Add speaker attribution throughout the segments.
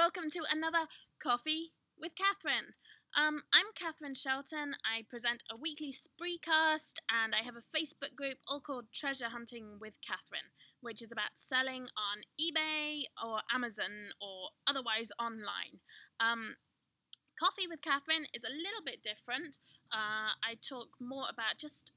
Speaker 1: welcome to another Coffee with Katharyne. I'm Katharyne Shelton. I present a weekly spreecast, and I have a Facebook group all called Treasure Hunting with Katharyne, which is about selling on eBay or Amazon or otherwise online. Coffee with Katharyne is a little bit different. I talk more about just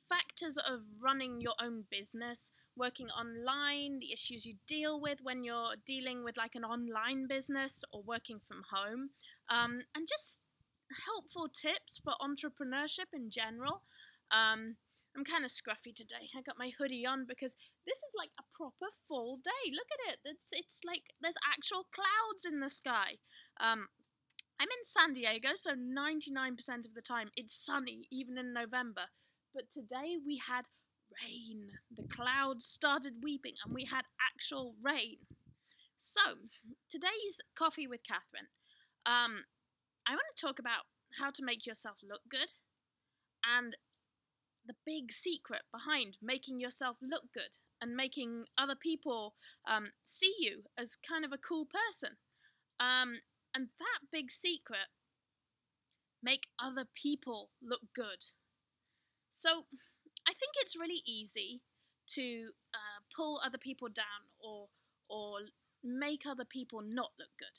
Speaker 1: factors of running your own business, working online, the issues you deal with when you're dealing with like an online business or working from home, and just helpful tips for entrepreneurship in general. I'm kind of scruffy today. I got my hoodie on because this is like a proper fall day. Look at it. It's like there's actual clouds in the sky. I'm in San Diego, so 99% of the time it's sunny, even in November. But today we had rain. The clouds started weeping and we had actual rain. So, today's Coffee with Katharyne. I want to talk about how to make yourself look good and the big secret behind making yourself look good and making other people see you as kind of a cool person. And that big secret, make other people look good. So I think it's really easy to pull other people down or make other people not look good.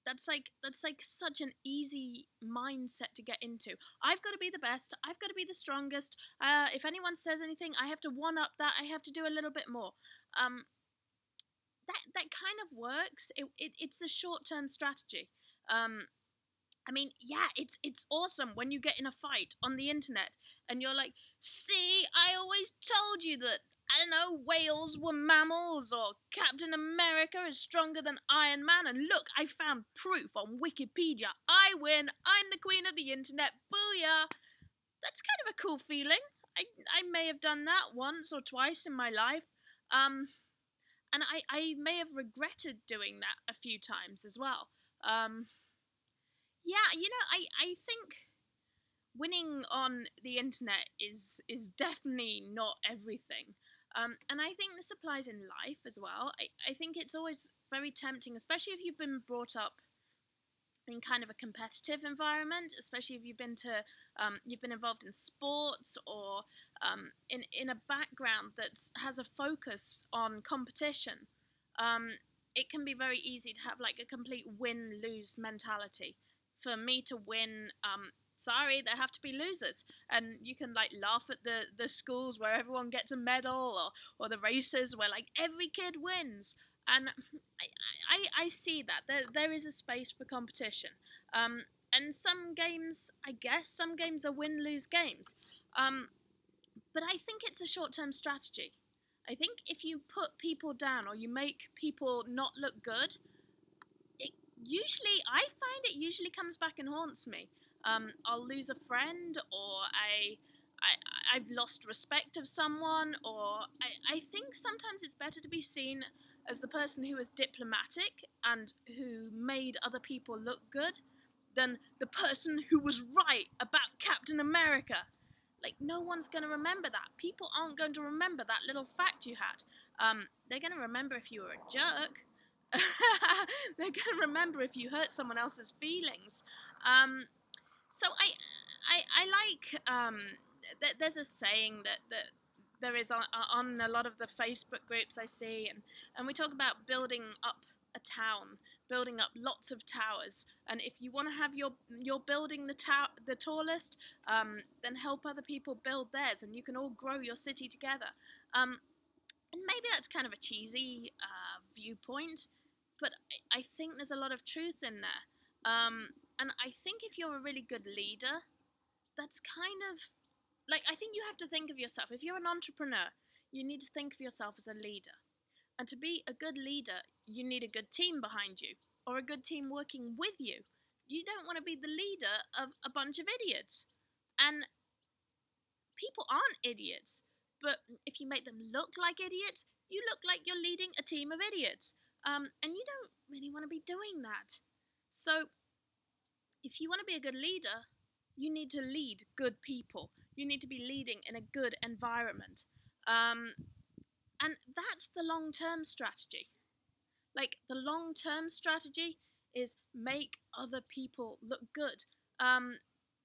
Speaker 1: That's like such an easy mindset to get into. I've got to be the best. I've got to be the strongest. If anyone says anything, I have to one up that. I have to do a little bit more. That kind of works. It's a short-term strategy. I mean, yeah, it's awesome when you get in a fight on the internet and you're like, see, I always told you that, I don't know, whales were mammals or Captain America is stronger than Iron Man, and look, I found proof on Wikipedia. I win. I'm the queen of the internet. Booyah. That's kind of a cool feeling. I may have done that once or twice in my life. And I may have regretted doing that a few times as well. Yeah, I think winning on the internet is definitely not everything. And I think this applies in life as well. I think it's always very tempting, especially if you've been brought up in kind of a competitive environment, especially if you've been involved in sports or in a background that has a focus on competition. It can be very easy to have like a complete win-lose mentality. For me to win, sorry, there have to be losers. And you can like laugh at the schools where everyone gets a medal or the races where like every kid wins. And I see that. There is a space for competition. And some games are win-lose games. But I think it's a short-term strategy. I think if you put people down or you make people not look good, I find it usually comes back and haunts me. I'll lose a friend, or I've lost respect of someone, or I think sometimes it's better to be seen as the person who was diplomatic and who made other people look good than the person who was right about Captain America. Like, no one's going to remember that. People aren't going to remember that little fact you had. They're going to remember if you were a jerk. They're going to remember if you hurt someone else's feelings. So I like, there's a saying that there is on a lot of the Facebook groups I see, and we talk about building up a town, building up lots of towers, and if you want to have your building the tallest, then help other people build theirs, and you can all grow your city together. And maybe that's kind of a cheesy viewpoint, but I think there's a lot of truth in there. And I think if you're a really good leader, that's kind of like, I think you have to think of yourself. If you're an entrepreneur, you need to think of yourself as a leader. And to be a good leader, you need a good team behind you, or a good team working with you. You don't want to be the leader of a bunch of idiots. And people aren't idiots. But if you make them look like idiots, you look like you're leading a team of idiots. And you don't really want to be doing that. So if you want to be a good leader, you need to lead good people. You need to be leading in a good environment. And that's the long-term strategy. Like, the long-term strategy is make other people look good.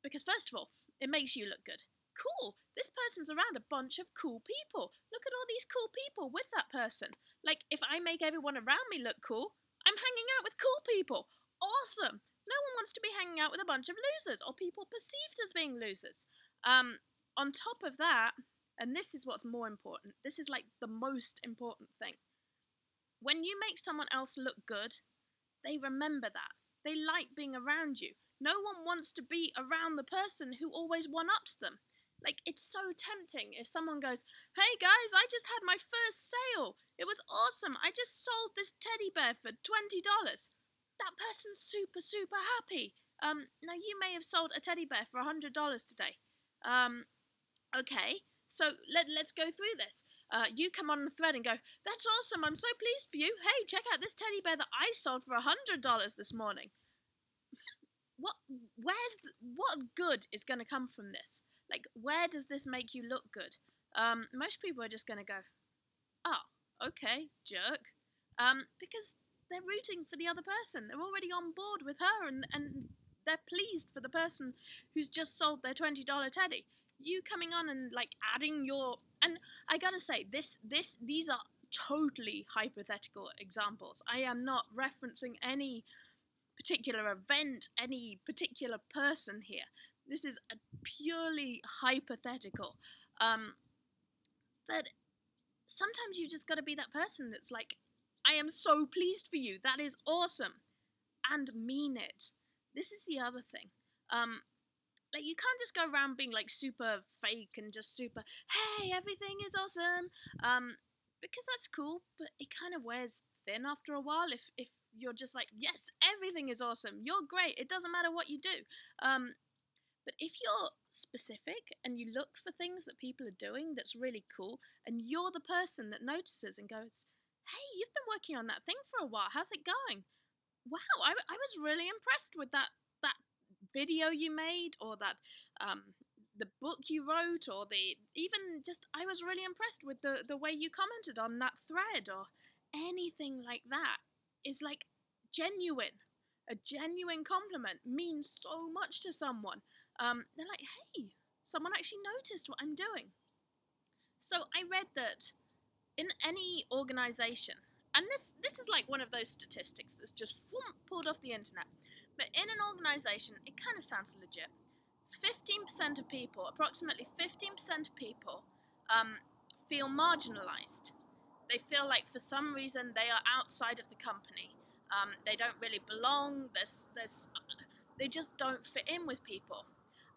Speaker 1: Because first of all, it makes you look good. Cool, this person's around a bunch of cool people. Look at all these cool people with that person. Like, if I make everyone around me look cool, I'm hanging out with cool people. Awesome. No one wants to be hanging out with a bunch of losers or people perceived as being losers. On top of that, and this is what's more important, this is like the most important thing. When you make someone else look good, they remember that. They like being around you. No one wants to be around the person who always one-ups them. Like, it's so tempting if someone goes, "Hey guys, I just had my first sale. It was awesome. I just sold this teddy bear for $20." That person's super, super happy. Now you may have sold a teddy bear for $100 today. Okay, so let's go through this. You come on the thread and go, "That's awesome, I'm so pleased for you. Hey, check out this teddy bear that I sold for $100 this morning." What good is going to come from this? Like, where does this make you look good? Most people are just going to go, "Oh, okay, jerk," because they're rooting for the other person. They're already on board with her, and they're pleased for the person who's just sold their $20 teddy. You coming on and like adding your, and I gotta say, these are totally hypothetical examples. I am not referencing any particular event, any particular person here. This is a purely hypothetical. But sometimes you just gotta be that person that's like, "I am so pleased for you. That is awesome," and mean it. This is the other thing. Like, you can't just go around being like super fake and just super, "Hey, everything is awesome," because that's cool, but it kind of wears thin after a while. If you're just like, "Yes, everything is awesome. You're great. It doesn't matter what you do." But if you're specific and you look for things that people are doing that's really cool, and you're the person that notices and goes, "Hey, you've been working on that thing for a while. How's it going? Wow, I was really impressed with that video you made, or that the book you wrote, or the even just I was really impressed with the way you commented on that thread," or anything like that is like genuine. A genuine compliment means so much to someone. They're like, "Hey, someone actually noticed what I'm doing." So I read that in any organization, and this is like one of those statistics that's just pulled off the internet, but in an organization, it kind of sounds legit. 15% of people, approximately 15% of people, feel marginalized. They feel like for some reason they are outside of the company. They don't really belong. They just don't fit in with people.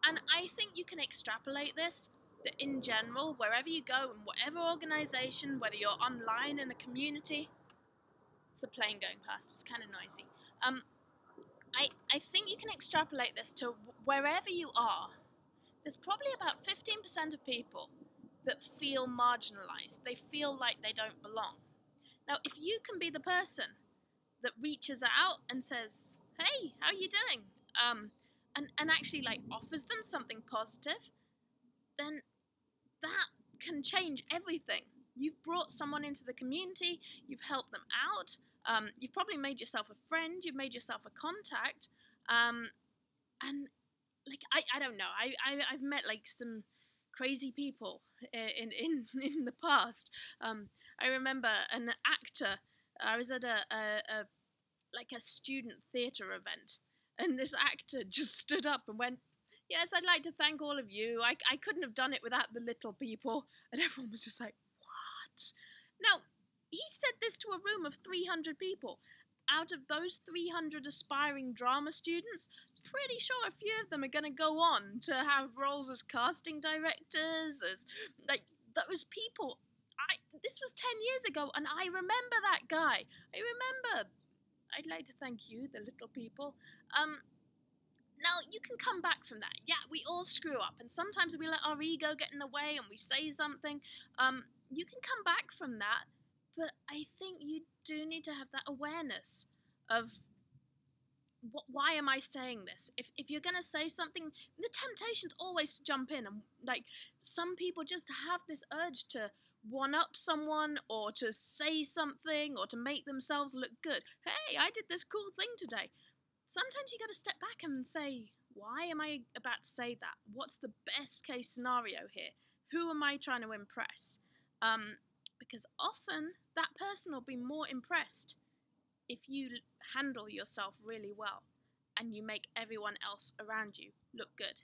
Speaker 1: And I think you can extrapolate this, that in general, wherever you go, in whatever organization, whether you're online in a community, it's a plane going past, it's kind of noisy. I think you can extrapolate this to wherever you are. There's probably about 15% of people that feel marginalized. They feel like they don't belong. Now, if you can be the person that reaches out and says, "Hey, how are you doing?" And actually like offers them something positive, then that can change everything. You've brought someone into the community, you've helped them out, you've probably made yourself a friend, you've made yourself a contact, and like I don't know, I've met like some crazy people in the past. I remember an actor. I was at a like a student theatre event, and this actor just stood up and went, "Yes, I'd like to thank all of you. I couldn't have done it without the little people." And everyone was just like, "What?" Now, he said this to a room of 300 people. Out of those 300 aspiring drama students, pretty sure a few of them are going to go on to have roles as casting directors, as like those people. This was 10 years ago, and I remember that guy. I remember. "I'd like to thank you, the little people." Now, you can come back from that. Yeah, we all screw up, and sometimes we let our ego get in the way and we say something. You can come back from that, but I think you do need to have that awareness of why am I saying this? If you're going to say something, the temptation's always to jump in, and like some people just have this urge to one up someone or to say something or to make themselves look good. Hey, I did this cool thing today. Sometimes you got to step back and say, why am I about to say that? What's the best case scenario here? Who am I trying to impress? Because often that person will be more impressed if you handle yourself really well and you make everyone else around you look good.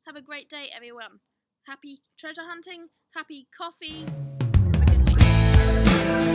Speaker 1: Have a great day, everyone. Happy treasure hunting, happy coffee. Have a good week.